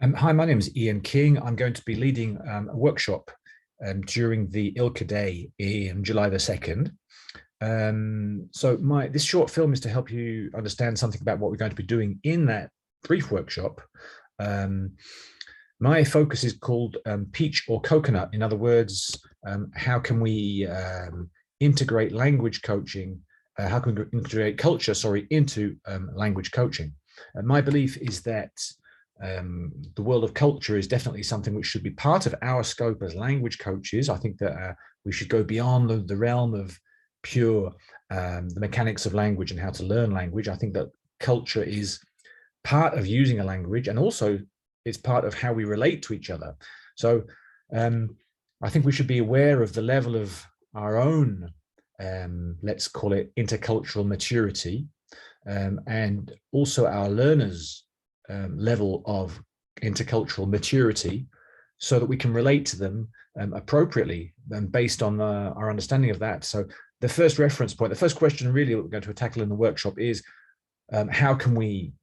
Hi, my name is Ian King. I'm going to be leading a workshop during the ILCA Day in July the 2nd. This short film is to help you understand something about what we're going to be doing in that brief workshop. Um, my focus is called Peach or Coconut. In other words, how can we integrate language coaching, how can we integrate culture, into language coaching? My belief is that the world of culture is definitely something which should be part of our scope as language coaches. I think that we should go beyond the realm of pure the mechanics of language and how to learn language. I think that culture is part of using a language, and also it's part of how we relate to each other. So I think we should be aware of the level of our own, let's call it intercultural maturity, and also our learners' level of intercultural maturity, so that we can relate to them appropriately and based on our understanding of that. So the first reference point, the first question really we're going to tackle in the workshop is how can we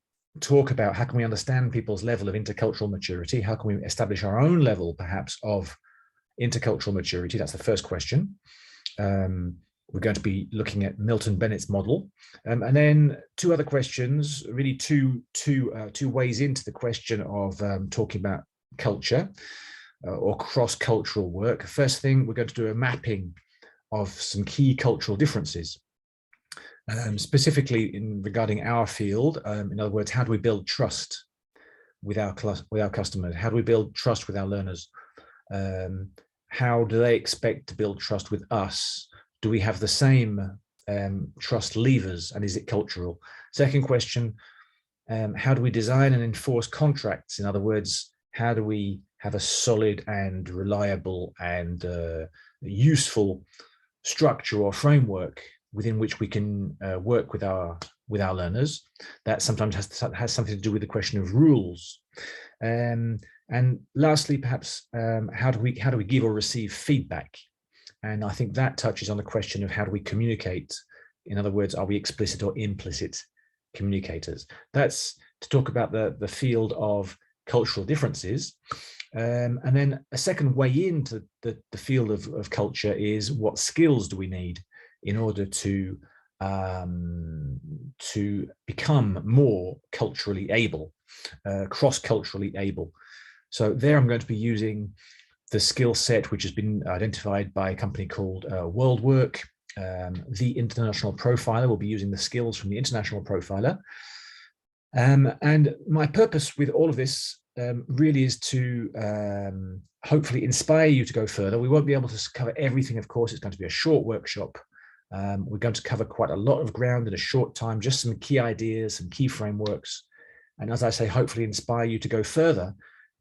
understand people's level of intercultural maturity? How can we establish our own level perhaps of intercultural maturity? That's the first question. We're going to be looking at Milton Bennett's model, and then two other questions, really two ways into the question of talking about culture or cross-cultural work. First thing, we're going to do a mapping of some key cultural differences, specifically regarding our field. In other words, how do we build trust with our customers? How do we build trust with our learners? How do they expect to build trust with us? Do we have the same trust levers, and is it cultural? Second question, how do we design and enforce contracts? In other words, how do we have a solid and reliable and useful structure or framework within which we can work with our learners? That sometimes has something to do with the question of rules. And lastly, perhaps, how do we give or receive feedback? And I think that touches on the question of how do we communicate? In other words, are we explicit or implicit communicators? That's to talk about the field of cultural differences. And then a second way into the field of culture is, what skills do we need in order to become more culturally able, cross-culturally able? So there I'm going to be using the skill set which has been identified by a company called WorldWork. The International Profiler will be using the skills from the International Profiler. And my purpose with all of this really is to hopefully inspire you to go further. We won't be able to cover everything, of course. It's going to be a short workshop. We're going to cover quite a lot of ground in a short time, just some key ideas, some key frameworks. And as I say, hopefully inspire you to go further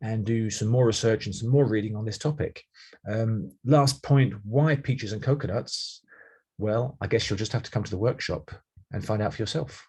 and do some more research and some more reading on this topic. Last point, why peaches and coconuts? Well, I guess you'll just have to come to the workshop and find out for yourself.